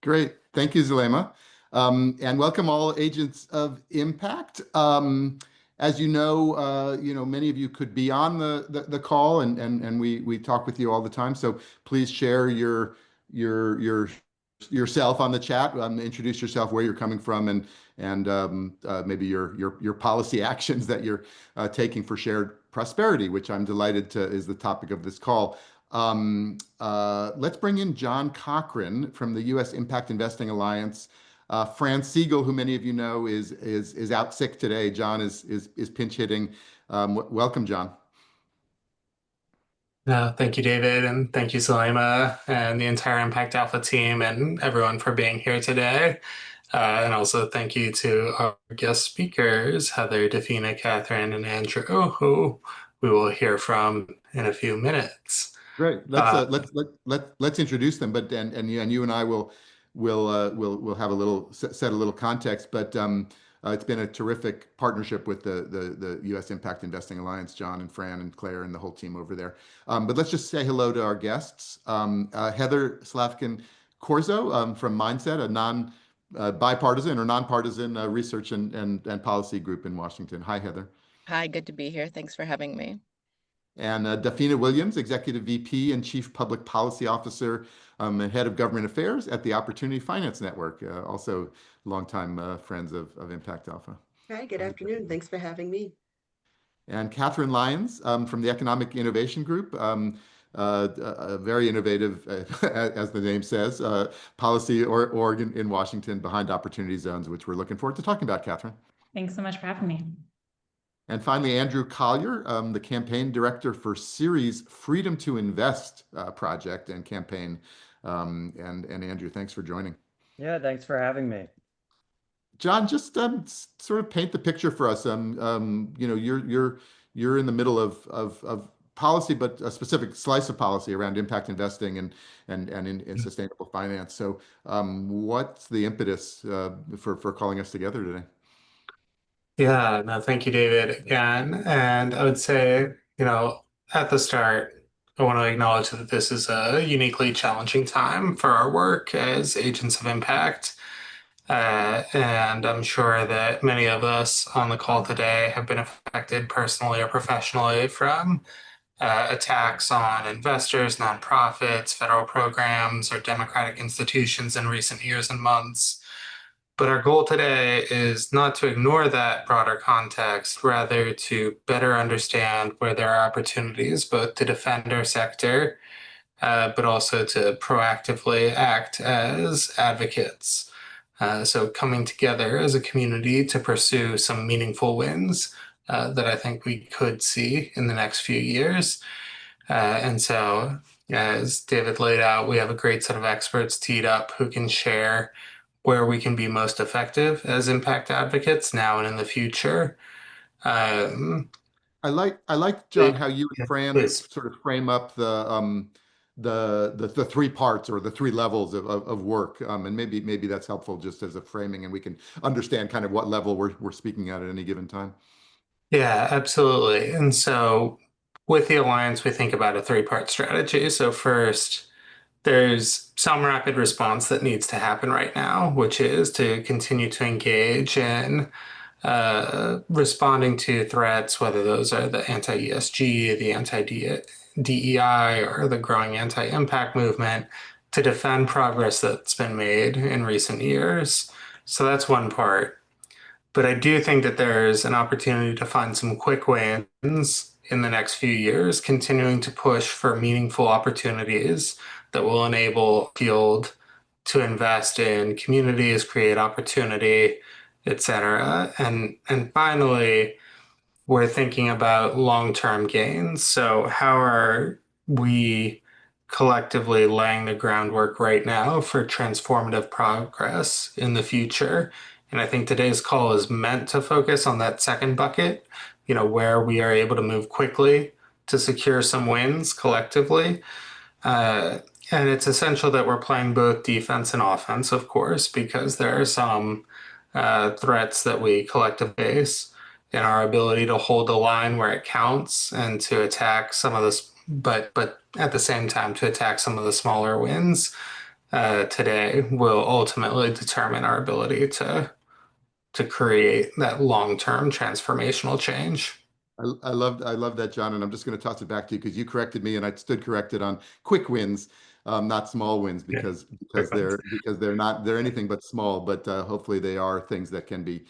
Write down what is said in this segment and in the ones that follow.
Great. Thank you, Zulema. And welcome all agents of impact. As many of you could be on the call and we talk with you all the time. So please share your yourself on the chat. Introduce yourself, where you're coming from, and maybe your policy actions that you're taking for shared prosperity, which I'm delighted to is the topic of this call. Let's bring in John Cochrane from the U.S. Impact Investing Alliance. Fran Siegel, who many of you know, is out sick today. John is pinch hitting. Welcome, John. Thank you, David, and thank you, Salima, and the entire ImpactAlpha team, and everyone for being here today. And also thank you to our guest speakers, Heather, Dafina, Catherine, and Andrew, who we will hear from in a few minutes. Great. Let's introduce them. But and you and I will have a little set a little context. But it's been a terrific partnership with the U.S. Impact Investing Alliance, John and Fran and Claire and the whole team over there. But let's just say hello to our guests. Heather Slavkin Corzo from Mindset, a bipartisan or nonpartisan research and policy group in Washington. Hi, Heather. Hi, good to be here. Thanks for having me. And Dafina Williams, Executive VP and Chief Public Policy Officer and Head of Government Affairs at the Opportunity Finance Network, also longtime friends of ImpactAlpha. Hi, good afternoon. Thanks for having me. And Catherine Lyons from the Economic Innovation Group, very innovative, as the name says, policy org in Washington behind Opportunity Zones, which we're looking forward to talking about, Catherine. Thanks so much for having me. And finally, Andrew Collier, the campaign director for Ceres Freedom to Invest project and campaign. And Andrew, thanks for joining. Yeah, thanks for having me. John, just sort of paint the picture for us. You're in the middle of policy, but a specific slice of policy around impact investing and in sustainable finance. So, what's the impetus for calling us together today? Yeah, no, thank you, David, again. And I would say, at the start, I want to acknowledge that this is a uniquely challenging time for our work as agents of impact. And I'm sure that many of us on the call today have been affected personally or professionally from attacks on investors, nonprofits, federal programs, or democratic institutions in recent years and months. But our goal today is not to ignore that broader context, rather to better understand where there are opportunities both to defend our sector, but also to proactively act as advocates. So coming together as a community to pursue some meaningful wins that I think we could see in the next few years. And so, as David laid out, we have a great set of experts teed up who can share where we can be most effective as impact advocates now and in the future. I like John, how you and Fran sort of frame up the three parts or the three levels of work, and maybe that's helpful just as a framing, and we can understand kind of what level we're speaking at any given time. Yeah, absolutely. And so with the Alliance, we think about a three-part strategy. So first, there's some rapid response that needs to happen right now, which is to continue to engage in responding to threats, whether those are the anti-ESG, the anti-DEI, or the growing anti-impact movement, to defend progress that's been made in recent years. So that's one part. But I do think that there's an opportunity to find some quick wins in the next few years, continuing to push for meaningful opportunities that will enable field to invest in communities, create opportunity, et cetera. And finally, we're thinking about long-term gains. So how are we collectively laying the groundwork right now for transformative progress in the future? And I think today's call is meant to focus on that second bucket, where we are able to move quickly to secure some wins collectively. And it's essential that we're playing both defense and offense, of course, because there are some threats that we collectively face in our ability to hold the line where it counts and to attack some of this, but at the same time to attack some of the smaller wins. today will ultimately determine our ability to create that long-term transformational change. I love that, John, and I'm just going to toss it back to you because you corrected me and I stood corrected on quick wins, not small wins, Yeah, because quick ones. they're anything but small, but hopefully they are things that can be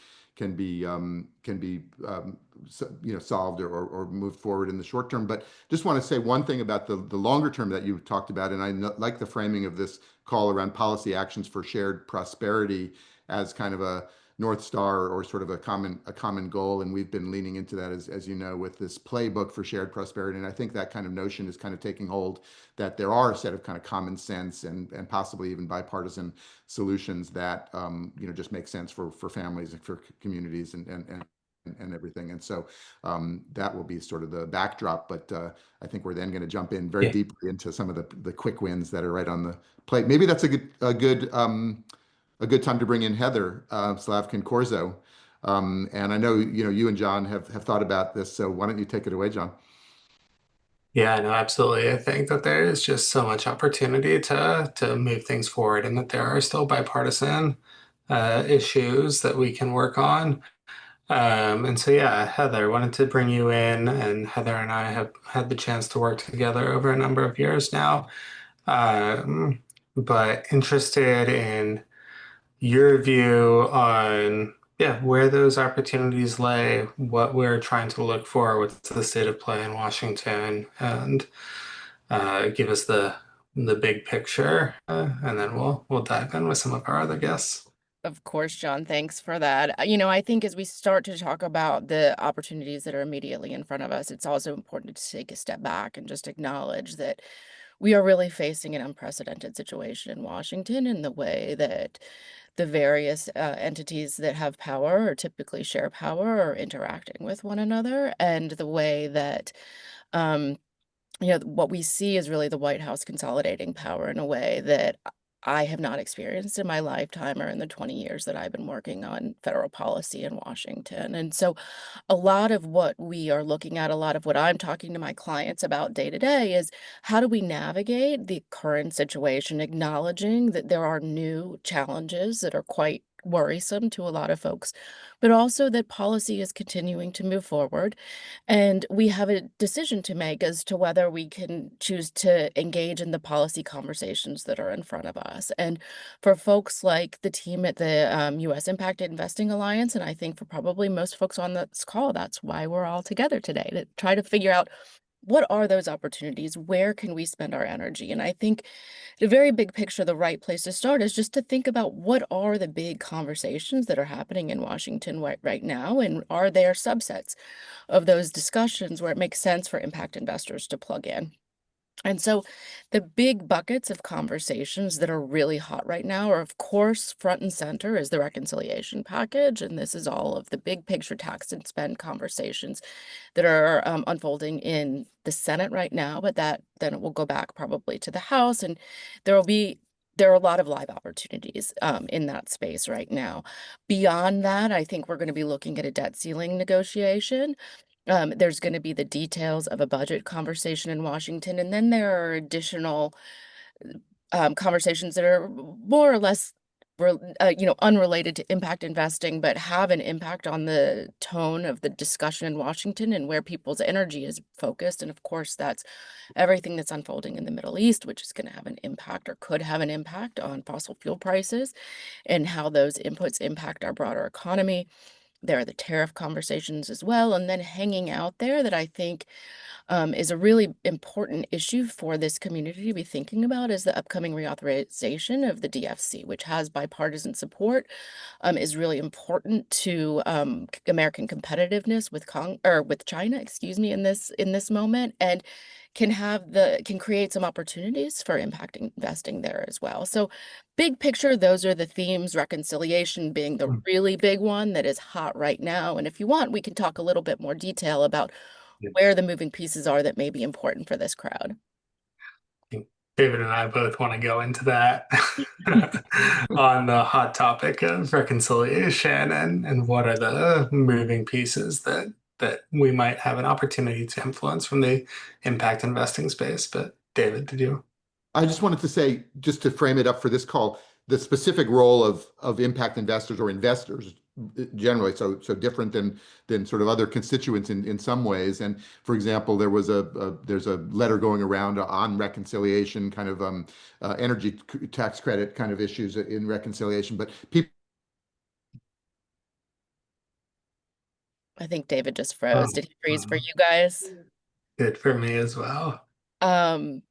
solved or moved forward in the short term. But just want to say one thing about the longer term that you talked about, and like the framing of this call around policy actions for shared prosperity as kind of a North Star or sort of a common goal. And we've been leaning into that, as you know, with this playbook for shared prosperity. And I think that kind of notion is kind of taking hold, that there are a set of kind of common sense and possibly even bipartisan solutions that just make sense for families and for communities and everything. And so that will be sort of the backdrop. But I think we're then going to jump in very Yeah. deeply into some of the quick wins that are right on the plate. Maybe that's a good time to bring in Heather Slavkin Corzo. And I know you and John have thought about this, so why don't you take it away, John? Yeah, no, absolutely. I think that there is just so much opportunity to move things forward, and that there are still bipartisan issues that we can work on. And so, yeah, Heather, wanted to bring you in, and Heather and I have had the chance to work together over a number of years now. Um, but interested in your view on, yeah, where those opportunities lay, what we're trying to look for, what's the state of play in Washington, and give us the big picture, and then we'll dive in with some of our other guests. Of course, John, thanks for that. I think as we start to talk about the opportunities that are immediately in front of us, it's also important to take a step back and just acknowledge that we are really facing an unprecedented situation in Washington in the way that the various entities that have power or typically share power are interacting with one another, and the way that um, what we see is really the White House consolidating power in a way that I have not experienced in my lifetime or in the 20 years that I've been working on federal policy in Washington. And so a lot of what we are looking at, a lot of what I'm talking to my clients about day to day is how do we navigate the current situation, acknowledging that there are new challenges that are quite worrisome to a lot of folks, but also that policy is continuing to move forward. And we have a decision to make as to whether we can choose to engage in the policy conversations that are in front of us. And for folks like the team at the U.S. Impact Investing Alliance, and I think for probably most folks on this call, that's why we're all together today, to try to figure out what are those opportunities? Where can we spend our energy? And I think the very big picture, the right place to start is just to think about what are the big conversations that are happening in Washington right now, and are there subsets of those discussions where it makes sense for impact investors to plug in. And so the big buckets of conversations that are really hot right now are, of course, front and center is the reconciliation package. And this is all of the big picture tax and spend conversations that are unfolding in the Senate right now, but that then it will go back probably to the House. And there are a lot of live opportunities in that space right now. Beyond that, I think we're going to be looking at a debt ceiling negotiation. There's going to be the details of a budget conversation in Washington, and then there are additional conversations that are more or less, unrelated to impact investing, but have an impact on the tone of the discussion in Washington and where people's energy is focused. And of course, that's everything that's unfolding in the Middle East, which is going to have an impact or could have an impact on fossil fuel prices and how those inputs impact our broader economy. There are the tariff conversations as well. And then hanging out there that I think is a really important issue for this community to be thinking about is the upcoming reauthorization of the DFC, which has bipartisan support, is really important to American competitiveness with China, excuse me, in this moment, and can create some opportunities for impact investing there as well. So big picture, those are the themes, reconciliation being the really big one that is hot right now. And if you want, we can talk a little bit more detail about where the moving pieces are that may be important for this crowd. David and I both want to go into that on the hot topic of reconciliation and what are the moving pieces that we might have an opportunity to influence from the impact investing space. But David, did you? I just wanted to say, just to frame it up for this call, the specific role of impact investors or investors generally, so different than sort of other constituents in some ways. And for example, there's a letter going around on reconciliation, kind of energy tax credit kind of issues in reconciliation. But people. I think David just Oh, froze. Did he freeze for you guys? good for me as well. Um,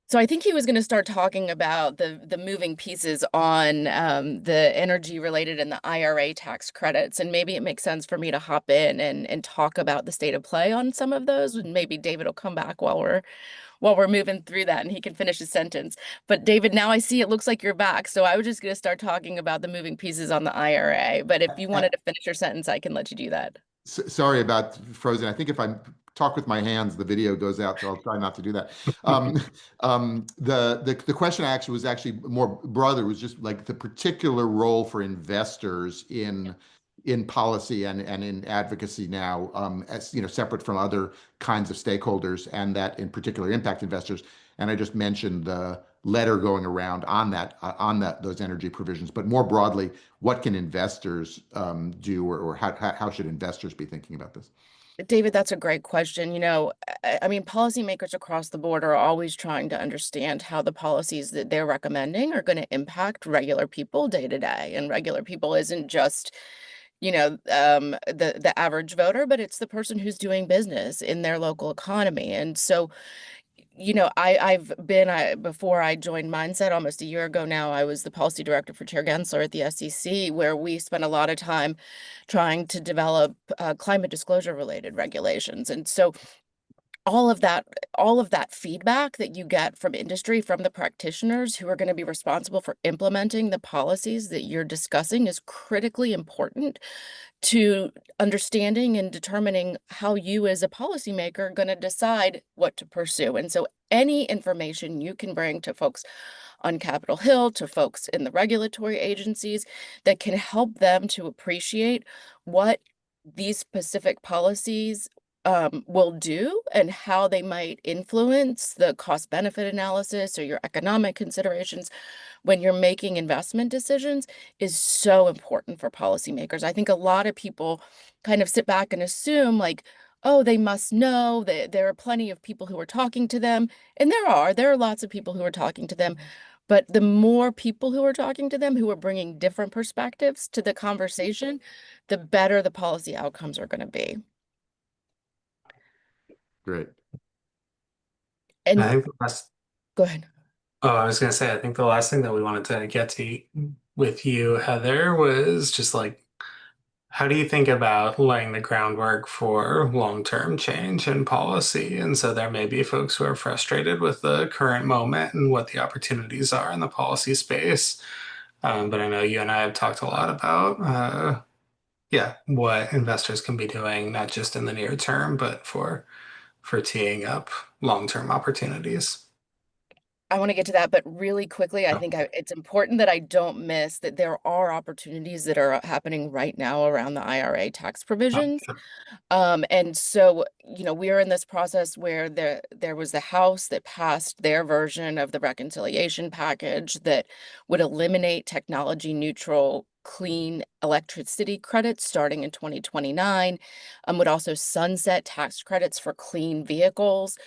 So I think he was going to start talking about the moving pieces on the energy related and the IRA tax credits, and maybe it makes sense for me to hop in and talk about the state of play on some of those, and maybe David will come back while we're moving through that, and he can finish his sentence. But David, now I see it looks like you're back, so I was just going to start talking about the moving pieces on the IRA. But if you wanted to finish your sentence, I can let you do that. Sorry about frozen. I think if I talk with my hands, the video goes out, so I'll try not to do that. The question I actually was actually more broader, was just like the particular role for investors in policy and in advocacy now, as separate from other kinds of stakeholders, and that in particular impact investors. And I just mentioned the letter going around on those energy provisions, but more broadly, what can investors do, or how should investors be thinking about this? David, that's a great question. I mean, policymakers across the board are always trying to understand how the policies that they're recommending are going to impact regular people day to day. And regular people isn't just, the average voter, but it's the person who's doing business in their local economy. And so, I've been, before I joined Mindset almost a year ago now, I was the policy director for Chair Gensler at the SEC, where we spent a lot of time trying to develop climate disclosure related regulations. And so all of that feedback that you get from industry, from the practitioners who are going to be responsible for implementing the policies that you're discussing, is critically important to understanding and determining how you as a policymaker are going to decide what to pursue. And so any information you can bring to folks on Capitol Hill, to folks in the regulatory agencies, that can help them to appreciate what these specific policies will do and how they might influence the cost benefit analysis or your economic considerations when you're making investment decisions, is so important for policymakers. I think a lot of people kind of sit back and assume, like, oh, they must know that there are plenty of people who are talking to them. And there are lots of people who are talking to them. But the more people who are talking to them, who are bringing different perspectives to the conversation, the better the policy outcomes are going to be. Great. And I think the last, go ahead. I was going to say, I think the last thing that we wanted to get to with you, Heather, was just like, how do you think about laying the groundwork for long-term change in policy? And so there may be folks who are frustrated with the current moment and what the opportunities are in the policy space. But I know you and I have talked a lot about, what investors can be doing, not just in the near term, but for teeing up long-term opportunities. I want to get to that, but really quickly, I think it's important that I don't miss that there are opportunities that are happening right now around the IRA tax provisions. And so, we are in this process where there was the House that passed their version of the reconciliation package that would eliminate technology neutral clean electricity credits starting in 2029, would also sunset tax credits for clean vehicles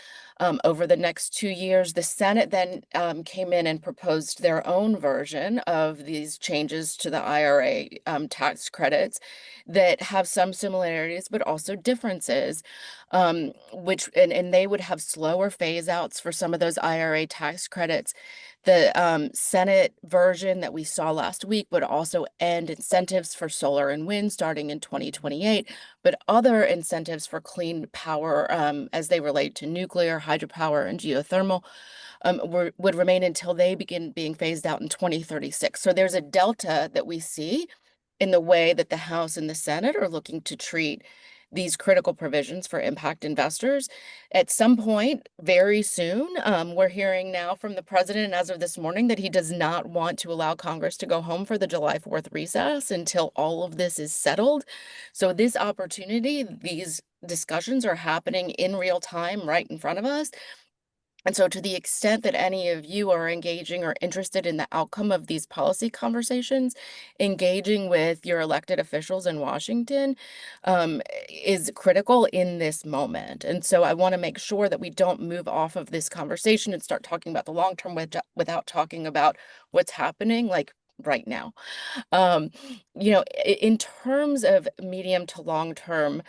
over the next 2 years. The Senate then came in and proposed their own version of these changes to the IRA tax credits that have some similarities, but also differences, which and they would have slower phase outs for some of those IRA tax credits. The Senate version that we saw last week would also end incentives for solar and wind starting in 2028, but other incentives for clean power as they relate to nuclear, hydropower, and geothermal would remain until they begin being phased out in 2036. So there's a delta that we see in the way that the House and the Senate are looking to treat these critical provisions for impact investors. At some point very soon, we're hearing now from the president, as of this morning, that he does not want to allow Congress to go home for the July 4th recess until all of this is settled. So this opportunity, these discussions are happening in real time right in front of us. And so to the extent that any of you are engaging or interested in the outcome of these policy conversations, engaging with your elected officials in Washington is critical in this moment. And so I want to make sure that we don't move off of this conversation and start talking about the long term without talking about what's happening like right now. Um, in terms of medium to long term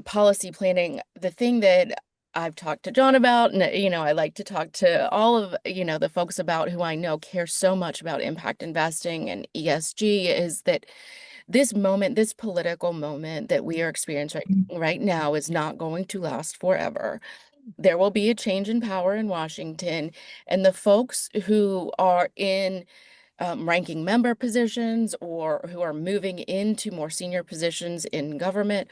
policy planning, the thing that I've talked to John about, and I like to talk to all of the folks about who I know care so much about impact investing and ESG, is that this moment, this political moment that we are experiencing right now, is not going to last forever. There will be a change in power in Washington, and the folks who are in ranking member positions or who are moving into more senior positions in government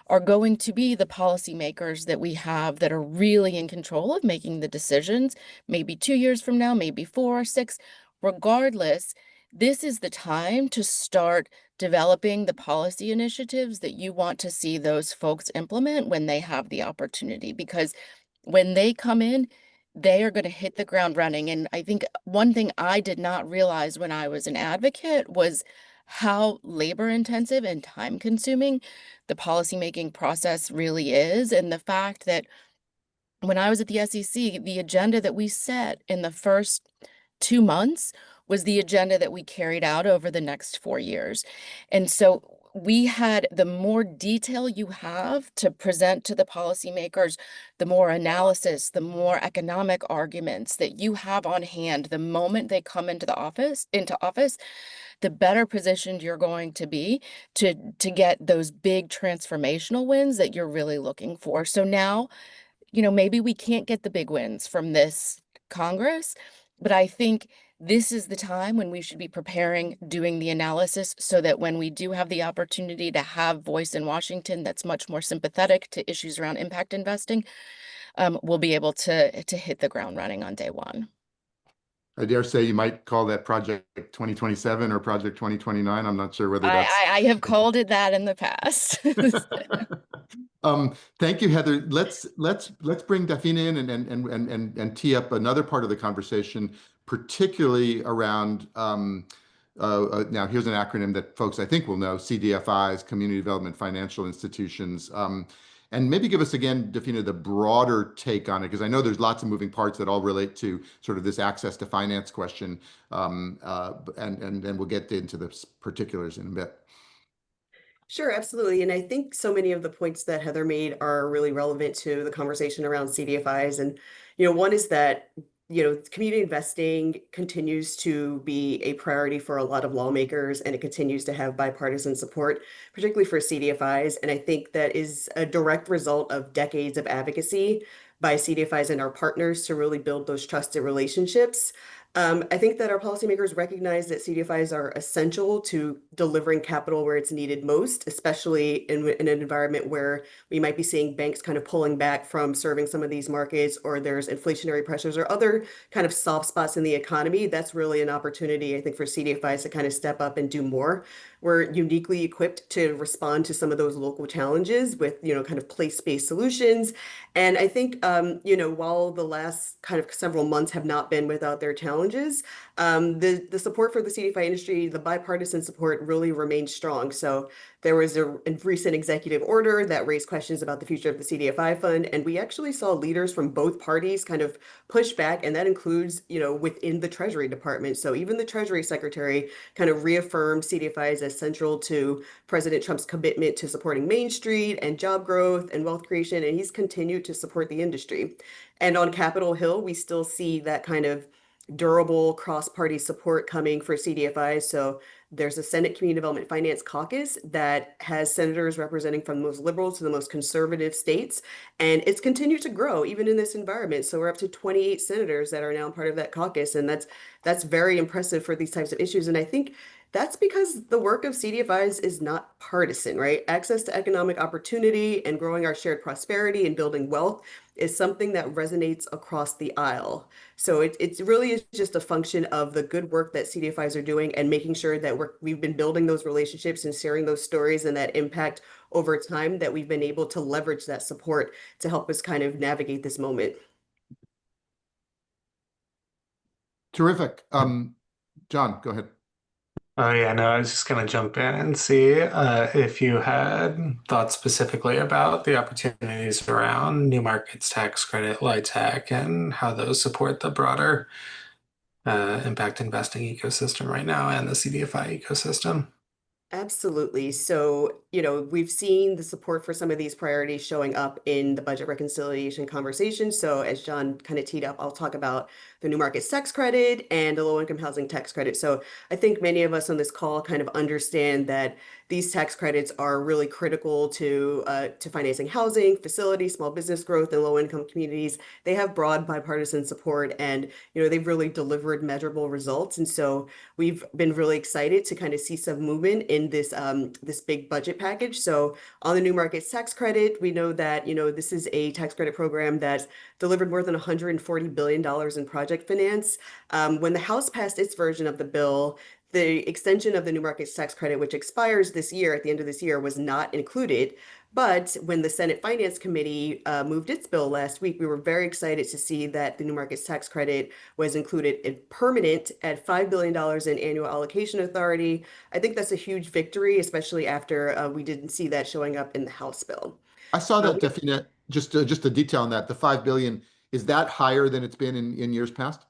are going to be the policymakers that we have that are really in control of making the decisions, maybe 2 years from now, maybe 4 or 6. Regardless, this is the time to start developing the policy initiatives that you want to see those folks implement when they have the opportunity, because when they come in, they are going to hit the ground running. And I think one thing I did not realize when I was an advocate was how labor intensive and time consuming the policymaking process really is. And the fact that when I was at the SEC, the agenda that we set in the first 2 months was the agenda that we carried out over the next 4 years. And so we had, the more detail you have to present to the policymakers, the more analysis, the more economic arguments that you have on hand the moment they come into office, the better positioned you're going to be to get those big transformational wins that you're really looking for. So now, maybe we can't get the big wins from this Congress, but I think this is the time when we should be preparing, doing the analysis, so that when we do have the opportunity to have voice in Washington that's much more sympathetic to issues around impact investing, we'll be able to hit the ground running on day one. I dare say you might call that Project 2027 or Project 2029. I'm not sure whether that's. I have called it that in the past. Thank you, Heather. Let's bring Dafina in and tee up another part of the conversation, particularly around now here's an acronym that folks I think will know: CDFIs, Community Development Financial Institutions. And maybe give us again, Dafina, the broader take on it, because I know there's lots of moving parts that all relate to sort of this access to finance question, and we'll get into the particulars in a bit. Sure, absolutely. And I think so many of the points that Heather made are really relevant to the conversation around CDFIs. And, one is that, community investing continues to be a priority for a lot of lawmakers, and it continues to have bipartisan support, particularly for CDFIs. And I think that is a direct result of decades of advocacy by CDFIs and our partners to really build those trusted relationships. I think that our policymakers recognize that CDFIs are essential to delivering capital where it's needed most, especially in an environment where we might be seeing banks kind of pulling back from serving some of these markets, or there's inflationary pressures or other kind of soft spots in the economy. That's really an opportunity, I think, for CDFIs to kind of step up and do more. We're uniquely equipped to respond to some of those local challenges with, kind of place-based solutions. And I think, while the last kind of several months have not been without their challenges, the support for the CDFI industry, the bipartisan support really remains strong. So there was a recent executive order that raised questions about the future of the CDFI fund, and we actually saw leaders from both parties kind of push back, and that includes, within the Treasury Department. So even the Treasury Secretary kind of reaffirmed CDFIs as central to President Trump's commitment to supporting Main Street and job growth and wealth creation, and he's continued to support the industry. And on Capitol Hill, we still see that kind of durable cross-party support coming for CDFIs. So there's a Senate Community Development Finance Caucus that has senators representing from the most liberal to the most conservative states, and it's continued to grow even in this environment. So we're up to 28 senators that are now part of that caucus, and that's very impressive for these types of issues. And I think that's because the work of CDFIs is not partisan, right? Access to economic opportunity and growing our shared prosperity and building wealth is something that resonates across the aisle. So it really is just a function of the good work that CDFIs are doing and making sure that we've been building those relationships and sharing those stories and that impact over time, that we've been able to leverage that support to help us kind of navigate this moment. Terrific. John, go ahead. Oh yeah, no, I was just gonna jump in and see if you had thoughts specifically about the opportunities around new markets tax credit, LIHTC, and how those support the broader impact investing ecosystem right now and the CDFI ecosystem. Absolutely. So, we've seen the support for some of these priorities showing up in the budget reconciliation conversation. So, as John kind of teed up, I'll talk about the new markets tax credit and the low income housing tax credit. So, I think many of us on this call kind of understand that these tax credits are really critical to financing housing, facilities, small business growth, and low income communities. They have broad bipartisan support, and they've really delivered measurable results. And so, we've been really excited to kind of see some movement in this big budget package. So on the new markets tax credit, we know that this is a tax credit program that's delivered more than $140 billion in project finance. When the House passed its version of the bill, the extension of the new markets tax credit, which expires this year at the end of this year, was not included. But when the Senate Finance Committee moved its bill last week, we were very excited to see that the new markets tax credit was included in permanent at $5 billion in annual allocation authority. I think that's a huge victory, especially after we didn't see that showing up in the House bill. I saw that, Dafina, just a detail on that. The 5 billion, is that higher than it's been in years past?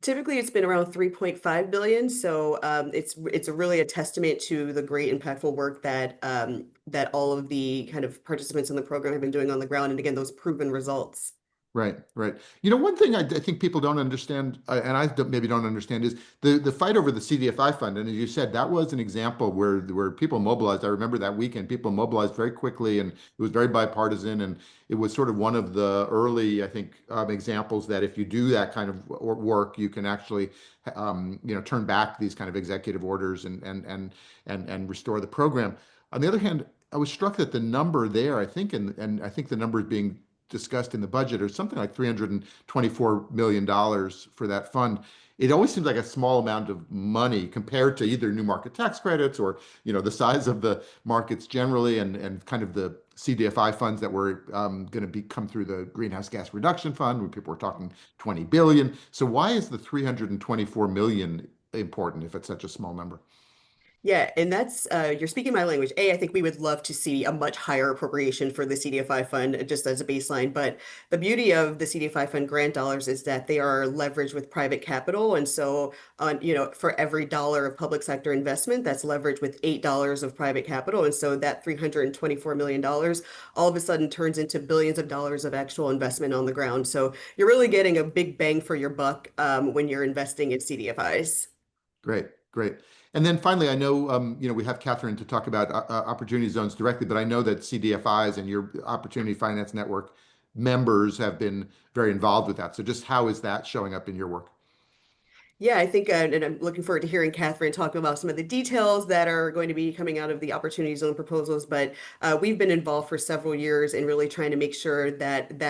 Typically, it's been around 3.5 billion. So it's really a testament to the great impactful work that all of the kind of participants in the program have been doing on the ground. And again, those proven results. Right, right. One thing I think people don't understand, and maybe don't understand, is the fight over the CDFI fund. And as you said, that was an example where people mobilized. I remember that weekend, people mobilized very quickly, and it was very bipartisan. And it was sort of one of the early, I think, examples that if you do that kind of work, you can actually, turn back these kind of executive orders and restore the program. On the other hand, I was struck that the number there, I think, and I think the number is being discussed in the budget, or something like $324 million for that fund. It always seems like a small amount of money compared to either new market tax credits or the size of the markets generally, and kind of the CDFI funds that were going to come through the greenhouse gas reduction fund, where people were talking 20 billion. So why is the 324 million important if it's such a small number? Yeah, and that's you're speaking my language. I think we would love to see a much higher appropriation for the CDFI fund just as a baseline. But the beauty of the CDFI fund grant dollars is that they are leveraged with private capital. And so for every dollar of public sector investment, that's leveraged with $8 of private capital. And so that $324 million all of a sudden turns into billions of dollars of actual investment on the ground. So you're really getting a big bang for your buck when you're investing in CDFIs. Great, great. And then finally, I know we have Catherine to talk about opportunity zones directly, but I know that CDFIs and your Opportunity Finance Network members have been very involved with that. So just how is that showing up in your work? Yeah, I think, and I'm looking forward to hearing Catherine talk about some of the details that are going to be coming out of the Opportunity Zone proposals. But we've been involved for several years in really trying to make sure that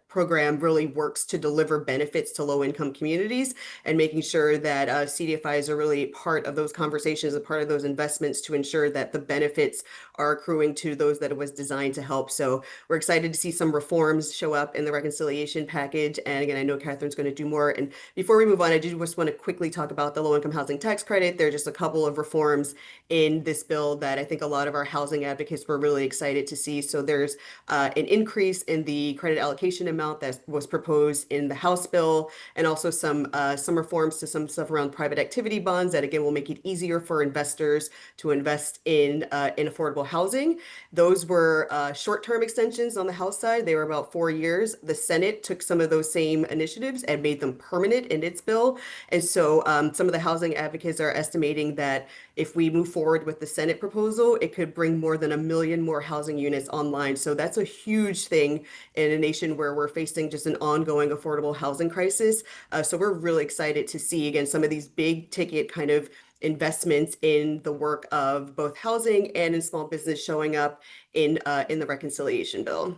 program really works to deliver benefits to low-income communities, and making sure that CDFIs are really part of those conversations, a part of those investments, to ensure that the benefits are accruing to those that it was designed to help. So we're excited to see some reforms show up in the reconciliation package. And again, I know Catherine's going to do more. And before we move on, I do just want to quickly talk about the low-income housing tax credit. There are just a couple of reforms in this bill that I think a lot of our housing advocates were really excited to see. So there's an increase in the credit allocation amount that was proposed in the House bill, and also some reforms to some stuff around private activity bonds that again will make it easier for investors to invest in affordable housing. Those were short-term extensions on the House side. They were about 4 years. The Senate took some of those same initiatives and made them permanent in its bill. And so some of the housing advocates are estimating that if we move forward with the Senate proposal, it could bring more than 1 million more housing units online. So that's a huge thing in a nation where we're facing just an ongoing affordable housing crisis. So we're really excited to see, again, some of these big ticket kind of investments in the work of both housing and in small business showing up in the reconciliation bill.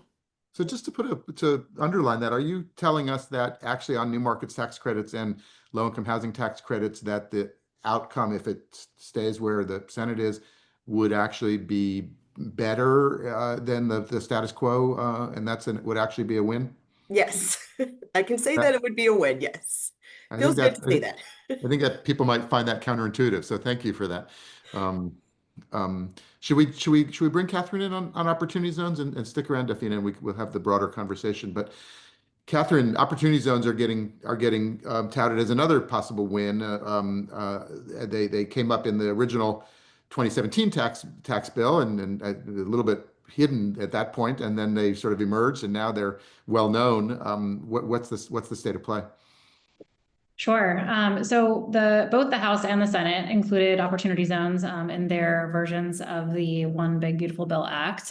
So just to underline that, are you telling us that actually on new markets tax credits and low-income housing tax credits, that the outcome, if it stays where the Senate is, would actually be better than the status quo, and would actually be a win? Yes, I can say That- that it would be a win. Yes. I Feels think good that to say that. I think that people might find that counterintuitive. So thank you for that. Um, should we bring Catherine in on opportunity zones and stick around, Dafina, and we'll have the broader conversation. But Catherine, opportunity zones are getting touted as another possible win. They came up in the original 2017 tax bill and a little bit hidden at that point, and then they sort of emerged, and now they're well known. What's the state of play? Sure. So both the House and the Senate included opportunity zones in their versions of the One Big Beautiful Bill Act,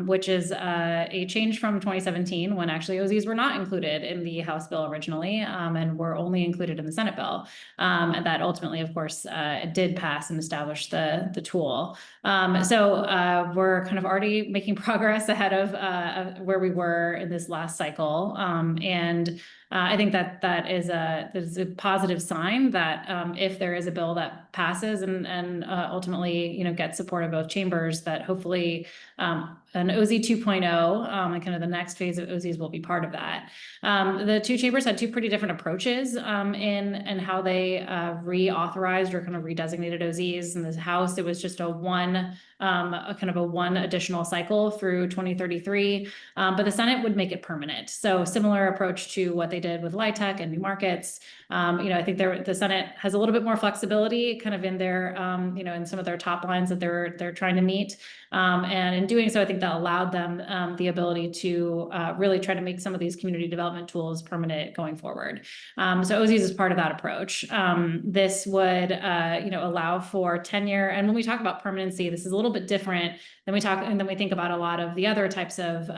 which is a change from 2017 when actually OZs were not included in the House bill originally and were only included in the Senate bill. And that ultimately, of course, it did pass and establish the tool. So we're kind of already making progress ahead of where we were in this last cycle. And I think that is a positive sign that if there is a bill that passes and ultimately gets support of both chambers, that hopefully an OZ 2.0 and kind of the next phase of OZs will be part of that. The two chambers had two pretty different approaches in how they reauthorized or kind of redesignated OZs. In the House, it was just a one additional cycle through 2033, but the Senate would make it permanent. So similar approach to what they did with LIHTC and new markets. I think the Senate has a little bit more flexibility kind of in their, in some of their top lines that they're trying to meet. And in doing so, I think that allowed them the ability to really try to make some of these community development tools permanent going forward. So OZs is part of that approach. This would, allow for tenure. And when we talk about permanency, this is a little bit different than we think about a lot of the other types of,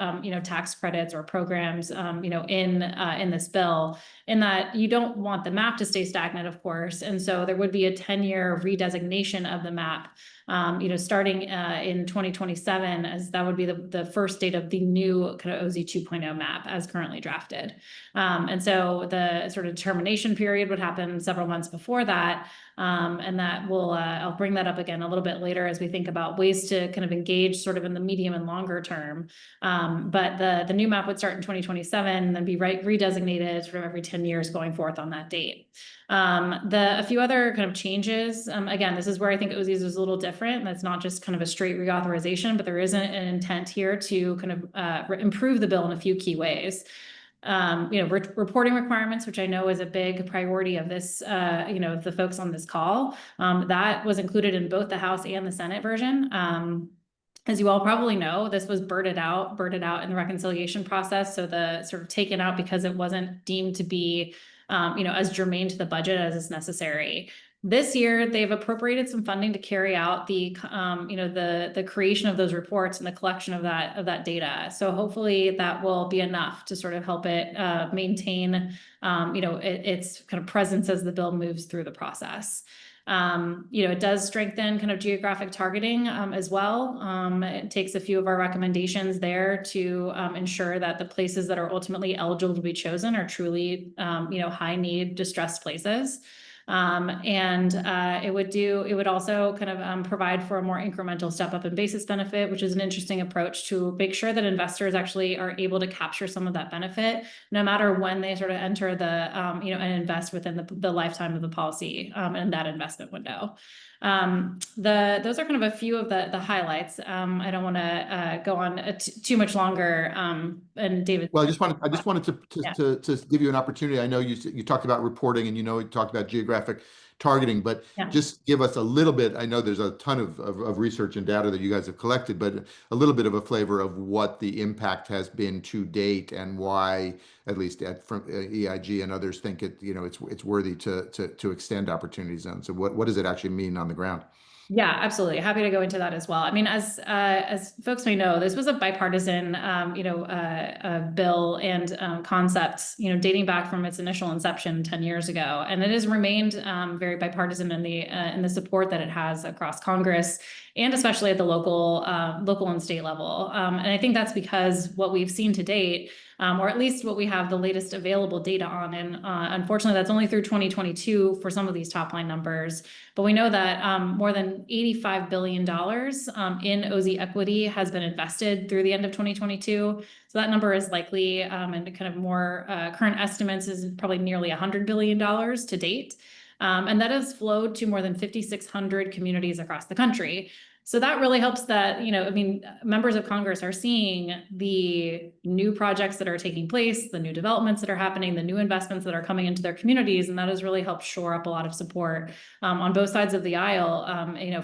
tax credits or programs, in this bill, in that you don't want the map to stay stagnant, of course. And so there would be a 10-year redesignation of the map, starting in 2027, as that would be the first date of the new kind of OZ 2.0 map as currently drafted. And so the sort of determination period would happen several months before that. And that will, I'll bring that up again a little bit later as we think about ways to kind of engage sort of in the medium and longer term. But the new map would start in 2027 and then be redesignated sort of every 10 years going forth on that date. A few other kind of changes, again, this is where I think OZs is a little different. That's not just kind of a straight reauthorization, but there is an intent here to kind of improve the bill in a few key ways. Reporting requirements, which I know is a big priority of this, the folks on this call, that was included in both the House and the Senate version. As you all probably know, this was birded out in the reconciliation process. So the sort of taken out because it wasn't deemed to be, as germane to the budget as is necessary. This year, they've appropriated some funding to carry out the creation of those reports and the collection of that data. So hopefully that will be enough to sort of help it maintain, its kind of presence as the bill moves through the process. It does strengthen kind of geographic targeting as well. It takes a few of our recommendations there to ensure that the places that are ultimately eligible to be chosen are truly, high need distressed places. It would also kind of provide for a more incremental step up in basis benefit, which is an interesting approach to make sure that investors actually are able to capture some of that benefit, no matter when they sort of enter the, and invest within the lifetime of the policy and that investment window. Those are kind of a few of the highlights. I don't want to go on too much longer. And David. Well, I just wanted to give you an opportunity. I know you talked about reporting and you talked about geographic targeting, but just give us a little bit. I know there's a ton of research and data that you guys have collected, but a little bit of a flavor of what the impact has been to date and why, at least from EIG and others, think it's worthy to extend opportunity zones. So what does it actually mean on the ground? Yeah, absolutely. Happy to go into that as well. I mean, as folks may know, this was a bipartisan, bill and concept, dating back from its initial inception 10 years ago, and it has remained very bipartisan in the support that it has across Congress and especially at the local and state level. And I think that's because what we've seen to date or at least what we have the latest available data on. And unfortunately, that's only through 2022 for some of these top line numbers. But we know that more than $85 billion in OZ equity has been invested through the end of 2022. So that number is likely, and kind of more current estimates is probably nearly $100 billion to date. And that has flowed to more than 5,600 communities across the country. So that really helps that, members of Congress are seeing the new projects that are taking place, the new developments that are happening, the new investments that are coming into their communities. And that has really helped shore up a lot of support on both sides of the aisle,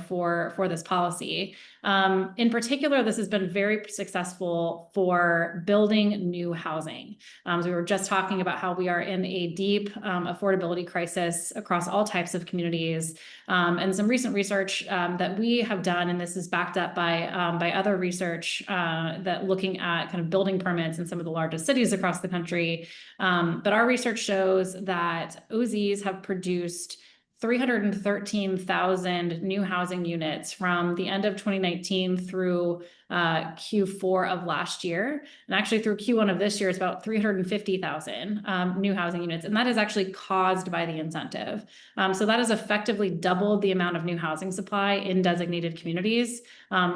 for this policy. In particular, this has been very successful for building new housing. So we were just talking about how we are in a deep affordability crisis across all types of communities. And some recent research that we have done, and this is backed up by other research that looking at kind of building permits in some of the largest cities across the country. But our research shows that OZs have produced 313,000 new housing units from the end of 2019 through Q4 of last year. And actually through Q1 of this year, it's about 350,000 new housing units. And that is actually caused by the incentive. So that has effectively doubled the amount of new housing supply in designated communities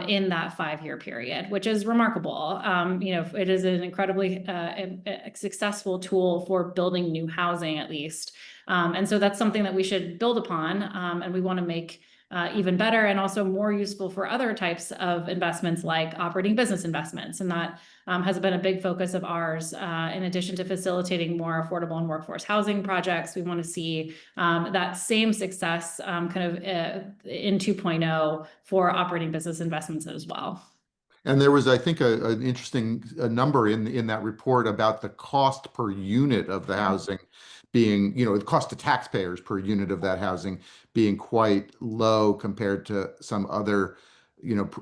in that 5-year period, which is remarkable. It is an incredibly successful tool for building new housing, at least. And so that's something that we should build upon, and we want to make even better and also more useful for other types of investments like operating business investments. And that has been a big focus of ours. In addition to facilitating more affordable and workforce housing projects, we want to see that same success in 2.0 for operating business investments as well. And there was, I think, an interesting number in that report about the cost per unit of the housing being, the cost to taxpayers per unit of that housing being quite low compared to some other,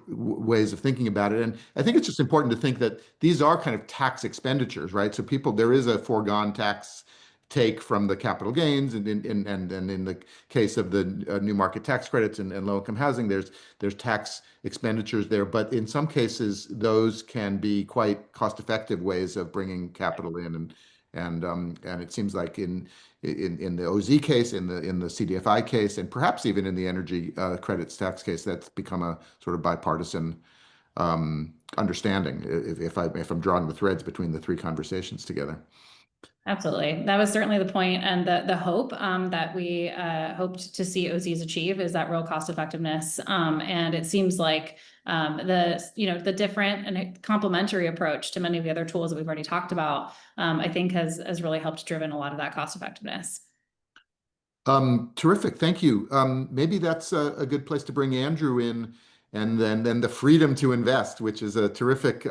ways of thinking about it. And I think it's just important to think that these are kind of tax expenditures, right? So there is a foregone tax take from the capital gains, and in the case of the new market tax credits and low-income housing, there's tax expenditures there. But in some cases, those can be quite cost-effective ways of bringing capital in, and it seems like in the OZ case, in the CDFI case, and perhaps even in the energy credits tax case, that's become a sort of bipartisan understanding. If I'm drawing the threads between the three conversations together. Absolutely. That was certainly the point, and the hope that we hoped to see OZs achieve is that real cost effectiveness. And it seems like the different and complementary approach to many of the other tools that we've already talked about, I think has really helped driven a lot of that cost effectiveness. Terrific. Thank you. Maybe that's a good place to bring Andrew in, and then the freedom to invest, which is a terrific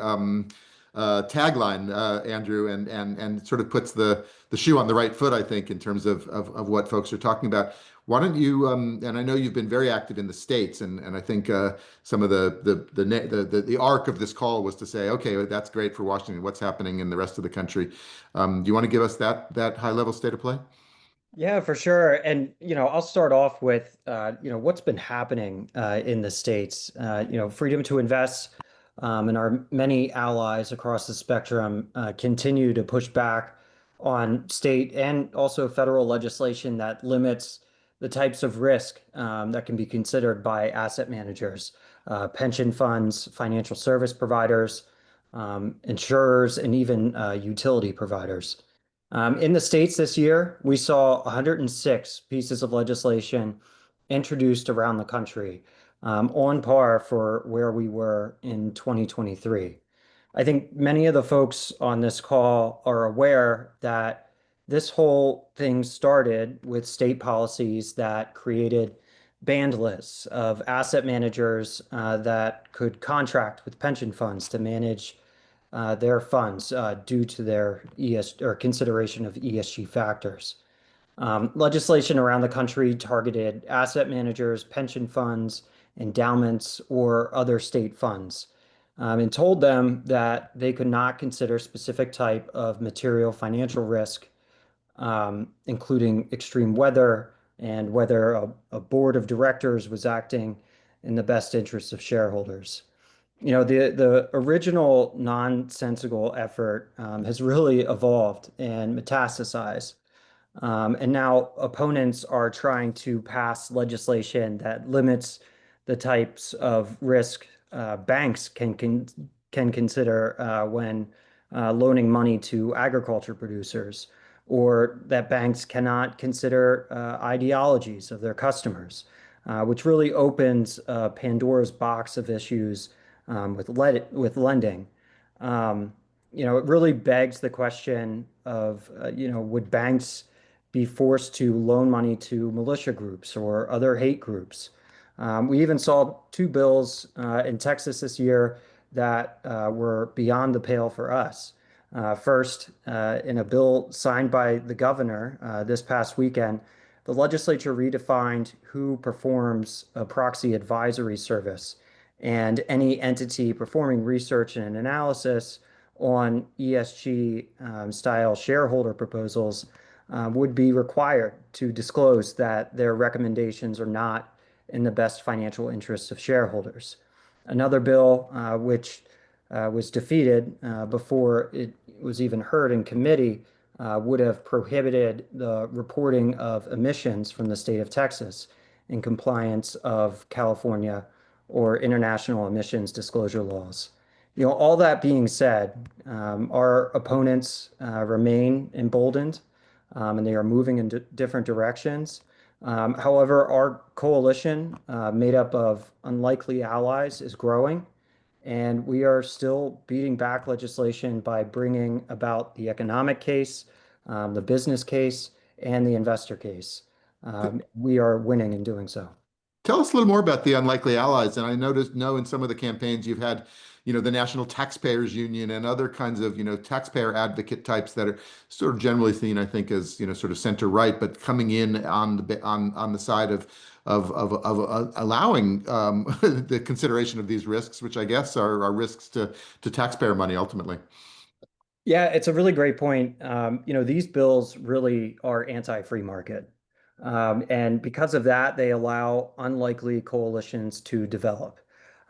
tagline, Andrew, and sort of puts the shoe on the right foot, I think, in terms of what folks are talking about. Why don't you? And I know you've been very active in the States, and I think some of the arc of this call was to say, okay, that's great for Washington. What's happening in the rest of the country? Do you want to give us that high level state of play? Yeah, for sure. And, I'll start off with, what's been happening in the States. Freedom to invest and our many allies across the spectrum continue to push back on state and also federal legislation that limits the types of risk that can be considered by asset managers, pension funds, financial service providers, insurers, and even utility providers. In the States this year, we saw 106 pieces of legislation introduced around the country, on par for where we were in 2023. I think many of the folks on this call are aware that this whole thing started with state policies that created banned lists of asset managers that could contract with pension funds to manage their funds due to their consideration of ESG factors. Legislation around the country targeted asset managers, pension funds, endowments, or other state funds, and told them that they could not consider specific type of material financial risk, including extreme weather and whether a board of directors was acting in the best interests of shareholders. The original nonsensical effort has really evolved and metastasized. And now opponents are trying to pass legislation that limits the types of risk banks can consider when loaning money to agriculture producers, or that banks cannot consider ideologies of their customers, which really opens Pandora's box of issues with lending. It really begs the question of, would banks be forced to loan money to militia groups or other hate groups? We even saw two bills in Texas this year that were beyond the pale for us. First, in a bill signed by the governor this past weekend, the legislature redefined who performs a proxy advisory service, and any entity performing research and analysis on ESG style shareholder proposals would be required to disclose that their recommendations are not in the best financial interests of shareholders. Another bill, which was defeated before it was even heard in committee, would have prohibited the reporting of emissions from the state of Texas in compliance of California or international emissions disclosure laws. All that being said, our opponents remain emboldened, and they are moving in different directions. However, our coalition, made up of unlikely allies, is growing, and we are still beating back legislation by bringing about the economic case, the business case, and the investor case. We are winning in doing so. Tell us a little more about the unlikely allies. And I know in some of the campaigns you've had, the National Taxpayers Union and other kinds of, taxpayer advocate types that are sort of generally seen, I think, as, sort of center right, but coming in on the side of allowing the consideration of these risks, which I guess are risks to taxpayer money ultimately. Yeah, it's a really great point. These bills really are anti-free market. And because of that, they allow unlikely coalitions to develop.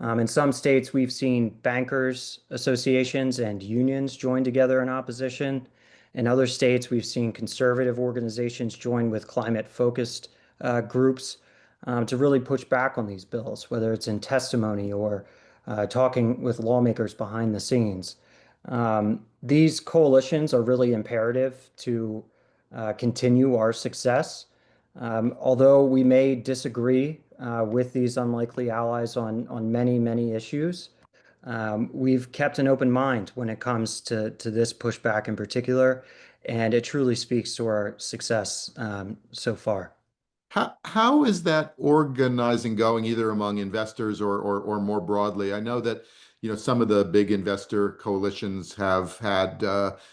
In some states, we've seen bankers associations and unions join together in opposition. In other states, we've seen conservative organizations join with climate-focused groups to really push back on these bills, whether it's in testimony or talking with lawmakers behind the scenes. These coalitions are really imperative to continue our success. Although we may disagree with these unlikely allies on many, many issues, we've kept an open mind when it comes to this pushback in particular, and it truly speaks to our success so far. How is that organizing going, either among investors or more broadly? I know that some of the big investor coalitions have had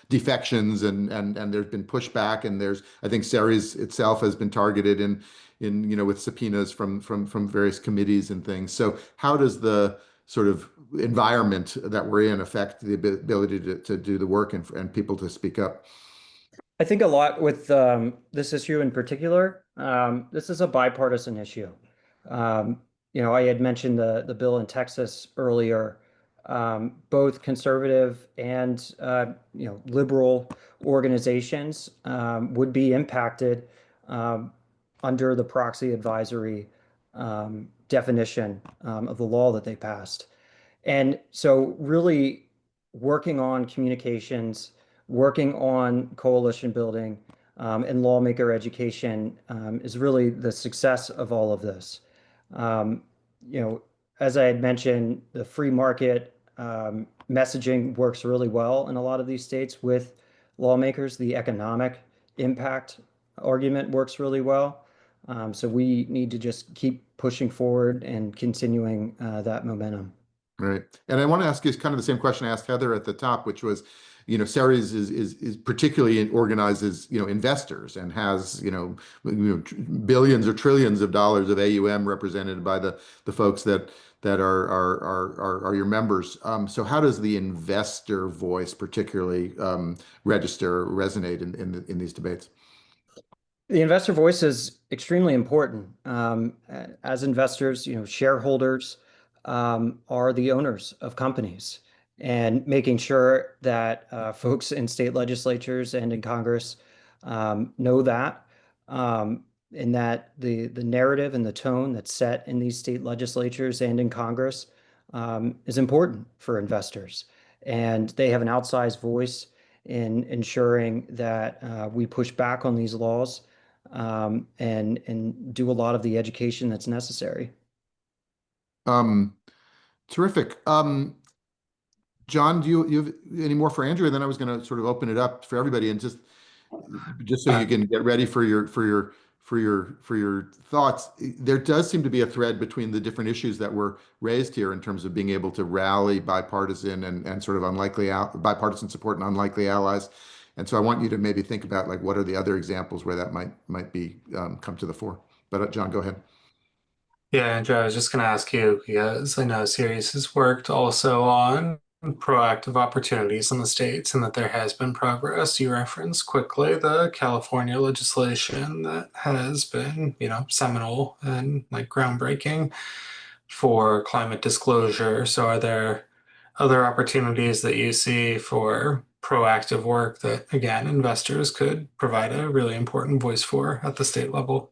defections, and there's been pushback, and I think Ceres itself has been targeted in with subpoenas from various committees and things. So how does the sort of environment that we're in affect the ability to do the work and people to speak up? I think a lot with this issue in particular. This is a bipartisan issue. I had mentioned the bill in Texas earlier. Both conservative and liberal organizations would be impacted under the proxy advisory definition of the law that they passed. And so really working on communications, working on coalition building, and lawmaker education is really the success of all of this. As I had mentioned, the free market messaging works really well in a lot of these states with lawmakers. The economic impact argument works really well. So we need to just keep pushing forward and continuing that momentum. Right. And I want to ask you kind of the same question I asked Heather at the top, which was, Ceres is particularly organizes, investors and has, billions or trillions of dollars of AUM represented by the folks that are your members. So how does the investor voice particularly resonate in these debates? The investor voice is extremely important. As investors, shareholders are the owners of companies, and making sure that folks in state legislatures and in Congress know that, and that the narrative and the tone that's set in these state legislatures and in Congress is important for investors. And they have an outsized voice in ensuring that we push back on these laws and do a lot of the education that's necessary. Terrific. John, do you have any more for Andrew? And then I was going to sort of open it up for everybody, and just so you can get ready for your thoughts. There does seem to be a thread between the different issues that were raised here in terms of being able to rally bipartisan and sort of bipartisan support and unlikely allies. And so I want you to maybe think about, like, what are the other examples where that might be come to the fore. But John, go ahead. Yeah, Andrew, I was just going to ask you, because I know Ceres has worked also on proactive opportunities in the states and that there has been progress. You referenced quickly the California legislation that has been, seminal and like groundbreaking for climate disclosure. So are there other opportunities that you see for proactive work that, again, investors could provide a really important voice for at the state level?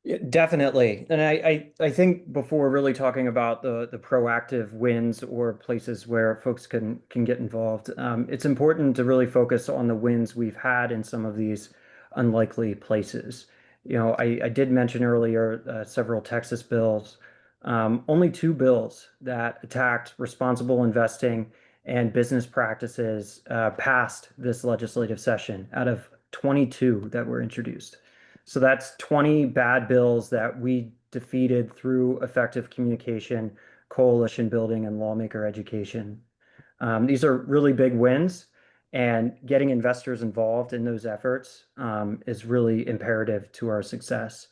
Yeah, definitely. And I think before really talking about the proactive wins or places where folks can get involved, it's important to really focus on the wins we've had in some of these unlikely places. I did mention earlier several Texas bills, only 2 bills that attacked responsible investing and business practices passed this legislative session out of 22 that were introduced. So that's 20 bad bills that we defeated through effective communication, coalition building, and lawmaker education. These are really big wins, and getting investors involved in those efforts is really imperative to our success.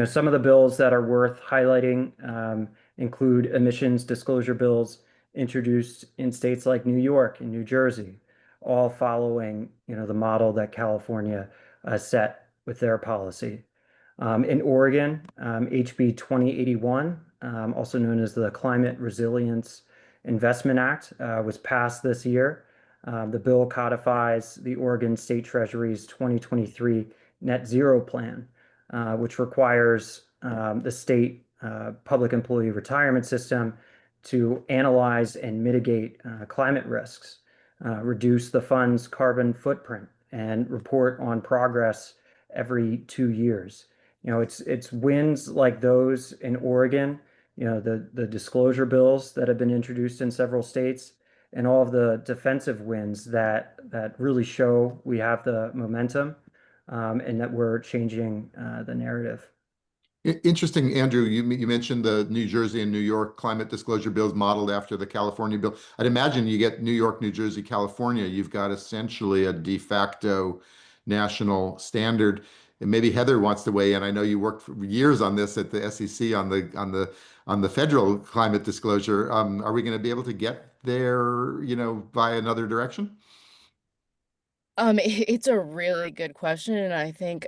Some of the bills that are worth highlighting include emissions disclosure bills introduced in states like New York and New Jersey, all following, the model that California set with their policy. In Oregon, HB 2081, also known as the Climate Resilience Investment Act, was passed this year. The bill codifies the Oregon State Treasury's 2023 net zero plan, which requires the state public employee retirement system to analyze and mitigate climate risks, reduce the fund's carbon footprint, and report on progress every 2 years. It's wins like those in Oregon, the disclosure bills that have been introduced in several states, and all of the defensive wins that really show we have the momentum and that we're changing the narrative. Interesting, Andrew. You mentioned the New Jersey and New York climate disclosure bills modeled after the California bill. I'd imagine you get New York, New Jersey, California. You've got essentially a de facto national standard. And maybe Heather wants to weigh in. I know you worked for years on this at the SEC on the federal climate disclosure. Are we going to be able to get there, by another direction? It's a really good question, and I think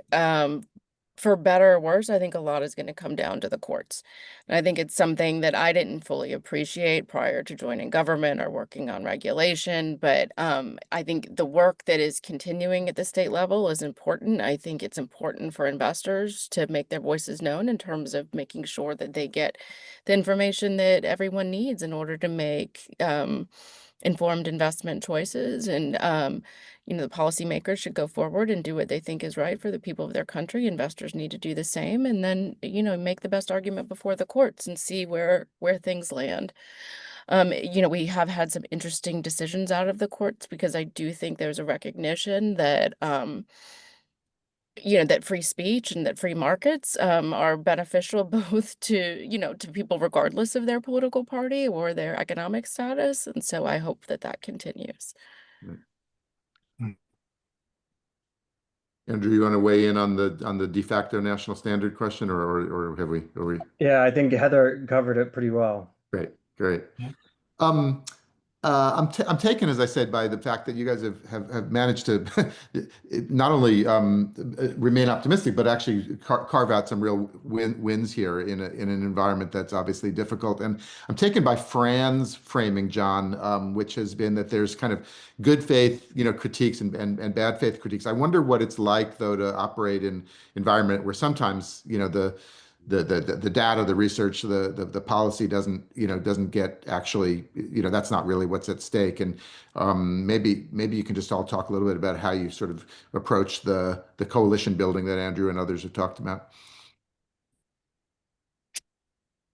for better or worse, I think a lot is going to come down to the courts. And I think it's something that I didn't fully appreciate prior to joining government or working on regulation. But I think the work that is continuing at the state level is important. I think it's important for investors to make their voices known in terms of making sure that they get the information that everyone needs in order to make informed investment choices. And the policymakers should go forward and do what they think is right for the people of their country. Investors need to do the same, and then make the best argument before the courts and see where things land. We have had some interesting decisions out of the courts, because I do think there's a recognition that that free speech and that free markets are beneficial both to people regardless of their political party or their economic status. And so I hope that continues. Right. Andrew, you want to weigh in on the de facto national standard question, or have we? Yeah, I think Heather covered it pretty well. Great. Yeah. I'm taken, as I said, by the fact that you guys have managed to not only remain optimistic, but actually carve out some real wins here in an environment that's obviously difficult. And I'm taken by Fran's framing, John, which has been that there's kind of good faith, critiques and bad faith critiques. I wonder what it's like, though, to operate in environment where sometimes, the data, the research, the policy doesn't get actually, that's not really what's at stake. And maybe you can just all talk a little bit about how you sort of approach the coalition building that Andrew and others have talked about.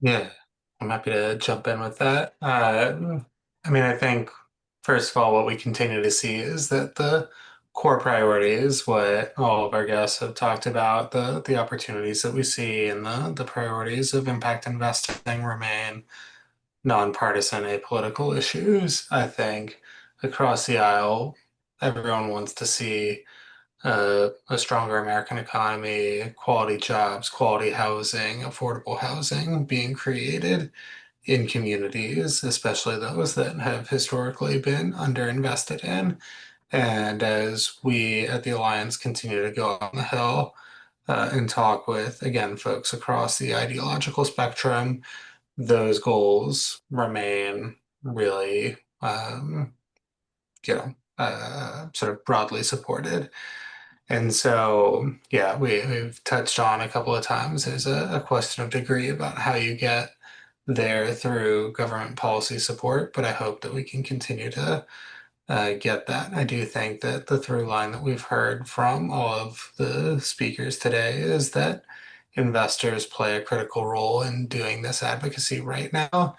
Yeah, I'm happy to jump in with that. I mean, I think first of all, what we continue to see is that the core priorities, what all of our guests have talked about, the opportunities that we see and the priorities of impact investing remain nonpartisan, apolitical issues. I think across the aisle, everyone wants to see a stronger American economy, quality jobs, quality housing, affordable housing being created in communities, especially those that have historically been underinvested in. And as we at the Alliance continue to go on the Hill and talk with, again, folks across the ideological spectrum, those goals remain really, sort of broadly supported. And so, yeah, we've touched on a couple of times. There's a question of degree about how you get there through government policy support, but I hope that we can continue to get that. I do think that the through line that we've heard from all of the speakers today is that investors play a critical role in doing this advocacy right now.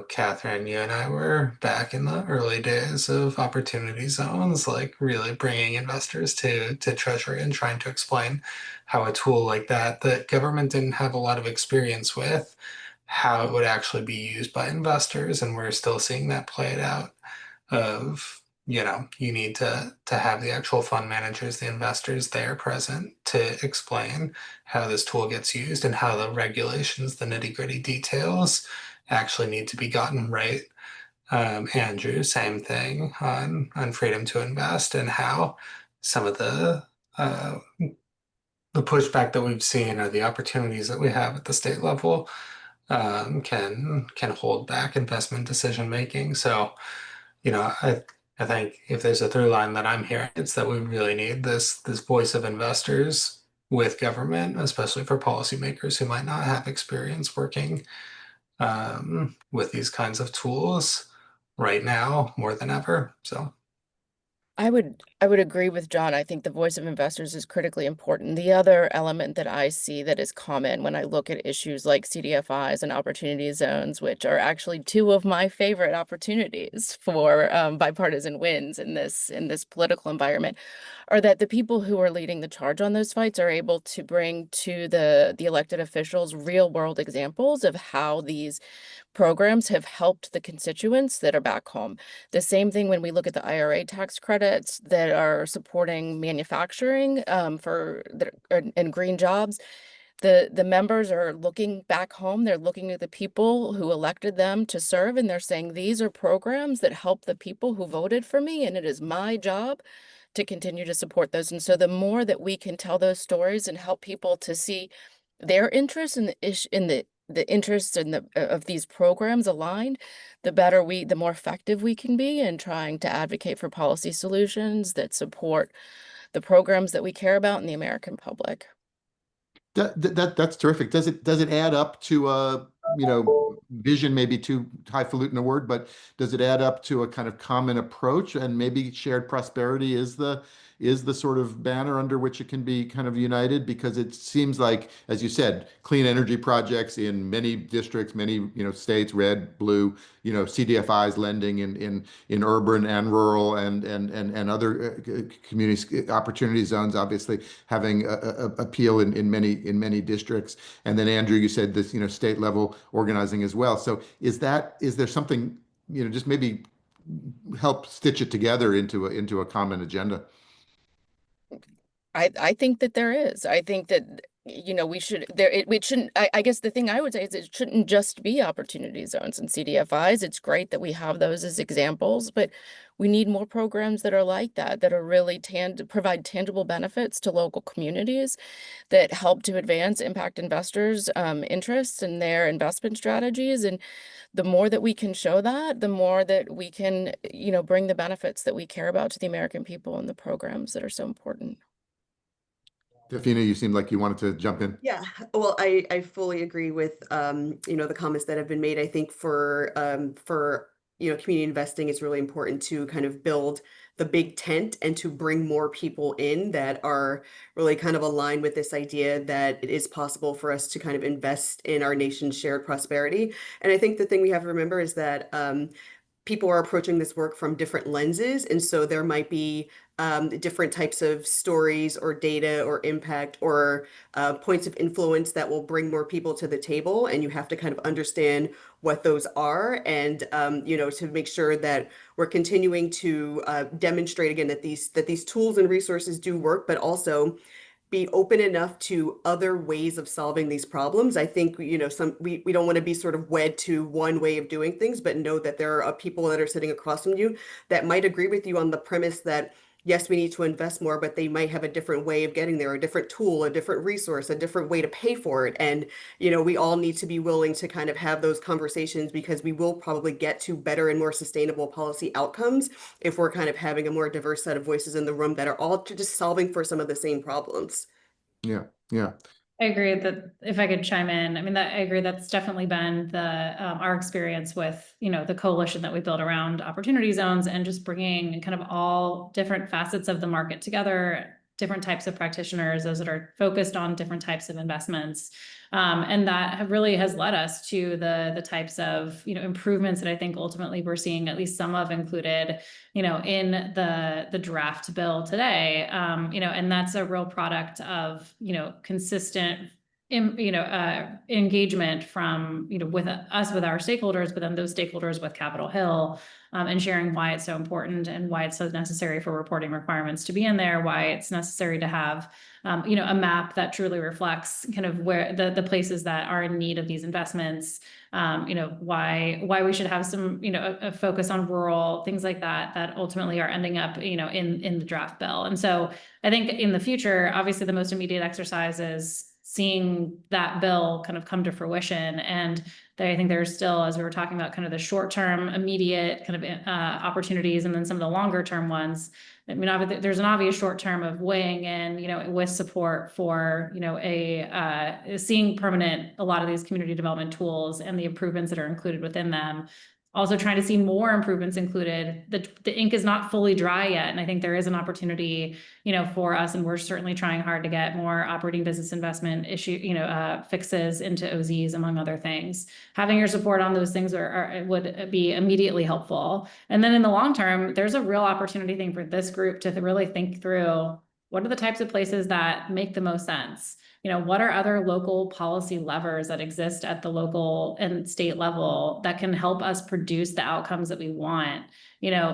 Catherine, you and I were back in the early days of opportunity zones, like really bringing investors to Treasury and trying to explain how a tool like that government didn't have a lot of experience with, how it would actually be used by investors. And we're still seeing that play it out of, you need to have the actual fund managers, the investors there present to explain how this tool gets used and how the regulations, the nitty-gritty details actually need to be gotten right. Andrew, same thing on freedom to invest and how some of the pushback that we've seen or the opportunities that we have at the state level can hold back investment decision making. So, I think if there's a through line that I'm hearing, it's that we really need this voice of investors with government, especially for policymakers who might not have experience working with these kinds of tools right now more than ever. So. I would agree with John. I think the voice of investors is critically important. The other element that I see that is common when I look at issues like CDFIs and opportunity zones, which are actually two of my favorite opportunities for bipartisan wins in this political environment, are that the people who are leading the charge on those fights are able to bring to the elected officials real world examples of how these programs have helped the constituents that are back home. The same thing when we look at the IRA tax credits that are supporting manufacturing and green jobs. The members are looking back home. They're looking at the people who elected them to serve, and they're saying these are programs that help the people who voted for me, and it is my job to continue to support those. And so the more that we can tell those stories and help people to see their interests in the interests of these programs aligned, the more effective we can be in trying to advocate for policy solutions that support the programs that we care about in the American public. That's terrific. Does it add up to vision, maybe too highfalutin a word, but does it add up to a kind of common approach, and maybe shared prosperity is the sort of banner under which it can be kind of united? Because it seems like, as you said, clean energy projects in many districts, many states, red, blue, CDFIs lending in urban and rural and other community opportunity zones, obviously having appeal in many districts. And then Andrew, you said this state level organizing as well. So is there something just maybe help stitch it together into a common agenda? I think that there is. I think that we should there it shouldn't I guess the thing I would say is it shouldn't just be opportunity zones and CDFIs. It's great that we have those as examples, but we need more programs that are like that are really provide tangible benefits to local communities that help to advance impact investors' interests in their investment strategies. And the more that we can show that, the more that we can, bring the benefits that we care about to the American people and the programs that are so important. Dafina, you seemed like you wanted to jump in. Yeah, well, I fully agree with the comments that have been made. I think for community investing, it's really important to kind of build the big tent and to bring more people in that are really kind of aligned with this idea that it is possible for us to kind of invest in our nation's shared prosperity. And I think the thing we have to remember is that people are approaching this work from different lenses. And so there might be different types of stories or data or impact or points of influence that will bring more people to the table. And you have to kind of understand what those are and, to make sure that we're continuing to demonstrate again that these tools and resources do work, but also be open enough to other ways of solving these problems. I think, we don't want to be sort of wed to one way of doing things, but know that there are people that are sitting across from you that might agree with you on the premise that, yes, we need to invest more, but they might have a different way of getting there, a different tool, a different resource, a different way to pay for it. And, we all need to be willing to kind of have those conversations because we will probably get to better and more sustainable policy outcomes if we're kind of having a more diverse set of voices in the room that are all just solving for some of the same problems. Yeah, yeah. I agree that if I could chime in, I mean, I agree that's definitely been our experience with, the coalition that we built around opportunity zones and just bringing kind of all different facets of the market together, different types of practitioners, those that are focused on different types of investments. And that really has led us to the types of, improvements that I think ultimately we're seeing, at least some of included, in the draft bill today. And that's a real product of, consistent engagement from, with us, with our stakeholders, but then those stakeholders with Capitol Hill, and sharing why it's so important and why it's so necessary for reporting requirements to be in there, why it's necessary to have, a map that truly reflects kind of where the places that are in need of these investments, why we should have some, a focus on rural, things like that ultimately are ending up, in the draft bill. And so I think in the future, obviously the most immediate exercise is seeing that bill kind of come to fruition. And I think there's still, as we were talking about, kind of the short-term, immediate kind of opportunities, and then some of the longer-term ones. I mean, there's an obvious short-term of weighing in, with support for, seeing permanent a lot of these community development tools and the improvements that are included within them. Also trying to see more improvements included. The ink is not fully dry yet. And I think there is an opportunity, for us, and we're certainly trying hard to get more operating business investment fixes into OZs, among other things. Having your support on those things would be immediately helpful. And then in the long term, there's a real opportunity thing for this group to really think through what are the types of places that make the most sense. What are other local policy levers that exist at the local and state level that can help us produce the outcomes that we want?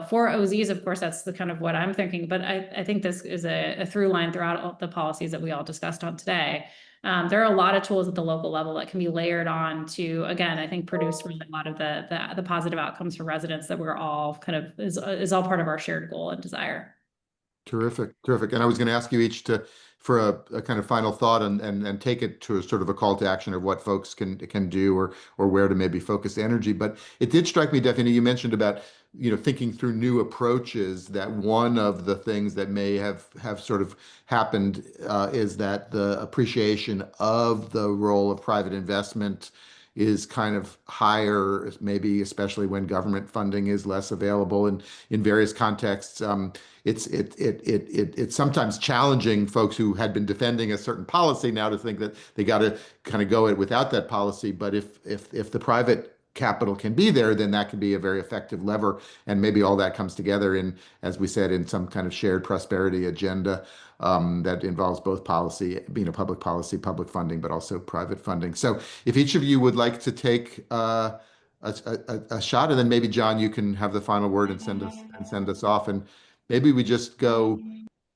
For OZs, of course, that's the kind of what I'm thinking, but I think this is a through line throughout all the policies that we all discussed on today. There are a lot of tools at the local level that can be layered on to, again, I think produce really a lot of the positive outcomes for residents that we're all kind of is all part of our shared goal and desire. Terrific, terrific. And I was going to ask you each for a kind of final thought and take it to a sort of a call to action of what folks can do or where to maybe focus energy. But it did strike me, Daphne, you mentioned about thinking through new approaches. That one of the things that may have sort of happened is that the appreciation of the role of private investment is kind of higher, maybe especially when government funding is less available in various contexts. It's sometimes challenging folks who had been defending a certain policy now to think that they got to kind of go it without that policy. But if the private capital can be there, then that can be a very effective lever. And maybe all that comes together in, as we said, in some kind of shared prosperity agenda that involves both policy, being a public policy, public funding, but also private funding. So if each of you would like to take a shot, and then maybe John, you can have the final word and send us off. And maybe we just go,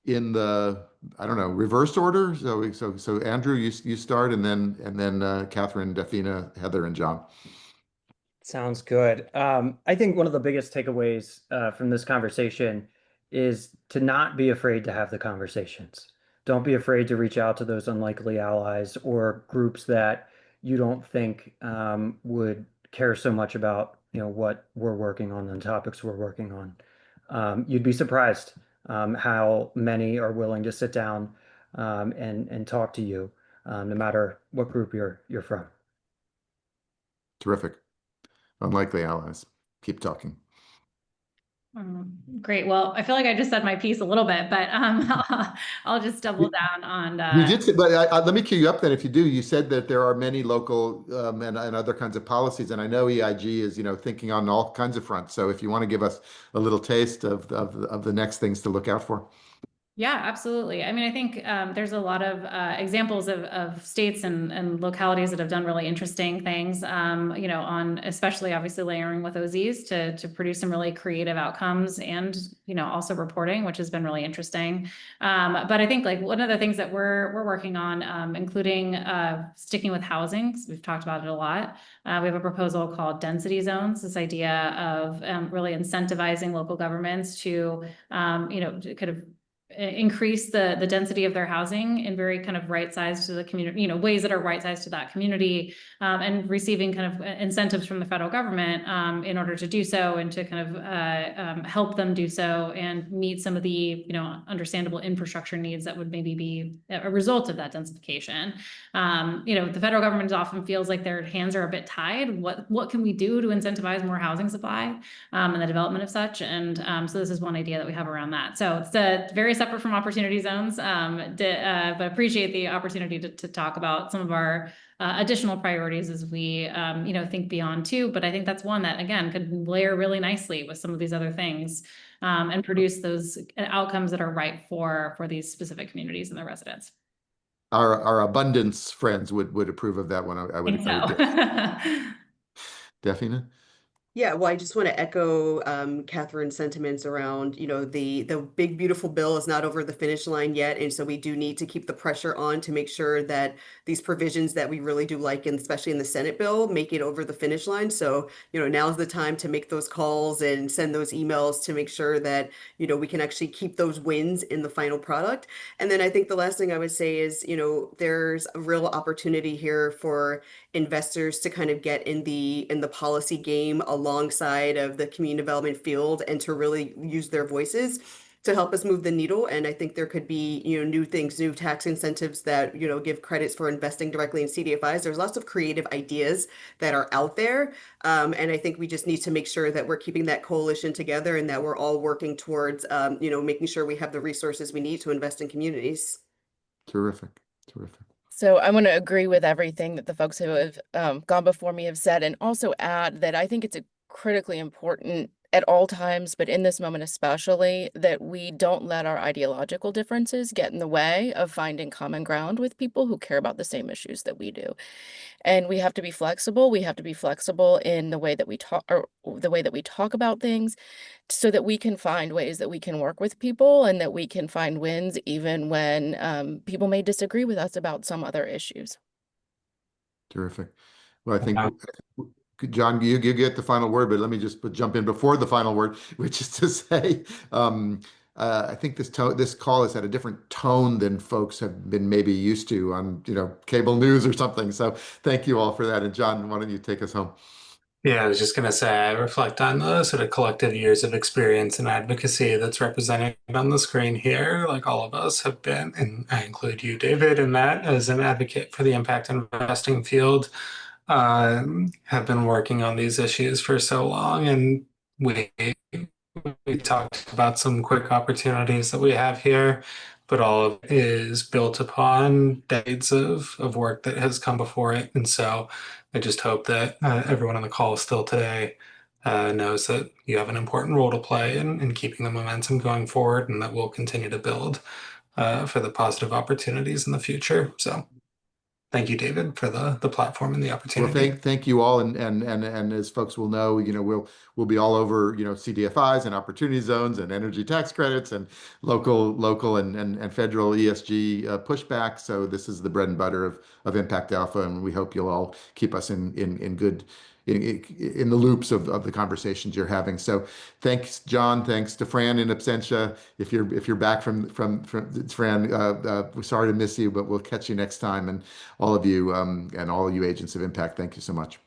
in the, I don't know, reverse order. So Andrew, you start, and then Catherine, Dafina, Heather, and John. Sounds good. I think one of the biggest takeaways from this conversation is to not be afraid to have the conversations. Don't be afraid to reach out to those unlikely allies or groups that you don't think would care so much about, what we're working on and topics we're working on. You'd be surprised how many are willing to sit down and talk to you, no matter what group you're from. Terrific. Unlikely allies. Keep talking. Great. Well, I feel like I just said my piece a little bit, but I'll just double down on. You did say, but let me cue you up then. If you do, you said that there are many local and other kinds of policies, and I know EIG is thinking on all kinds of fronts. So if you want to give us a little taste of the next things to look out for. Yeah, absolutely. I mean, I think there's a lot of examples of states and localities that have done really interesting things, on especially obviously layering with OZs to produce some really creative outcomes and, also reporting, which has been really interesting. But I think like one of the things that we're working on, including sticking with housing, 'cause we've talked about it a lot. We have a proposal called density zones, this idea of really incentivizing local governments to, to kind of increase the density of their housing in very kind of right sized to the community, ways that are right sized to that community, and receiving kind of incentives from the federal government in order to do so and to kind of help them do so and meet some of the understandable infrastructure needs that would maybe be a result of that densification. The federal government often feels like their hands are a bit tied. What can we do to incentivize more housing supply and the development of such? And so this is one idea that we have around that. So it's a very separate from opportunity zones, but appreciate the opportunity to talk about some of our additional priorities as we think beyond too. But I think that's one that again could layer really nicely with some of these other things and produce those outcomes that are right for these specific communities and their residents. Our abundance friends would approve of that one. I would guess. Dafina? Yeah, well, I just want to echo Catherine's sentiments around, the big beautiful bill is not over the finish line yet, and so we do need to keep the pressure on to make sure that these provisions that we really do like, and especially in the Senate bill, make it over the finish line. So, now's the time to make those calls and send those emails to make sure that, we can actually keep those wins in the final product. And then I think the last thing I would say is, there's a real opportunity here for investors to kind of get in the policy game alongside of the community development field and to really use their voices to help us move the needle. And I think there could be, new things, new tax incentives that, give credits for investing directly in CDFIs. There's lots of creative ideas that are out there. And I think we just need to make sure that we're keeping that coalition together and that we're all working towards, making sure we have the resources we need to invest in communities. Terrific. Terrific. So I want to agree with everything that the folks who have gone before me have said, and also add that I think it's critically important at all times, but in this moment especially, that we don't let our ideological differences get in the way of finding common ground with people who care about the same issues that we do. And we have to be flexible. We have to be flexible in the way that we talk, or the way that we talk about things, so that we can find ways that we can work with people and that we can find wins even when people may disagree with us about some other issues. Terrific. Well, I think, John, you get the final word, but let me just jump in before the final word, which is to say, I think this call has had a different tone than folks have been maybe used to on cable news or something. So thank you all for that. And John, why don't you take us home? Yeah, I was just going to say, I reflect on the sort of collective years of experience and advocacy that's represented on the screen here, like all of us have been, and I include you, David, in that as an advocate for the impact investing field, have been working on these issues for so long. And we talked about some quick opportunities that we have here, but all of it is built upon decades of work that has come before it. And so I just hope that everyone on the call still today knows that you have an important role to play in keeping the momentum going forward, and that we'll continue to build for the positive opportunities in the future. So thank you, David, for the platform and the Well, opportunity. thank you all, and as folks will know, we'll be all over, CDFIs and opportunity zones and energy tax credits and local and federal ESG pushback. So this is the bread and butter of Impact Alpha, and we hope you'll all keep us in good in the loops of the conversations you're having. So thanks, John. Thanks to Fran in absentia. If you're back from Fran, we're sorry to miss you, but we'll catch you next time. And all of you and all you agents of impact, thank you so much.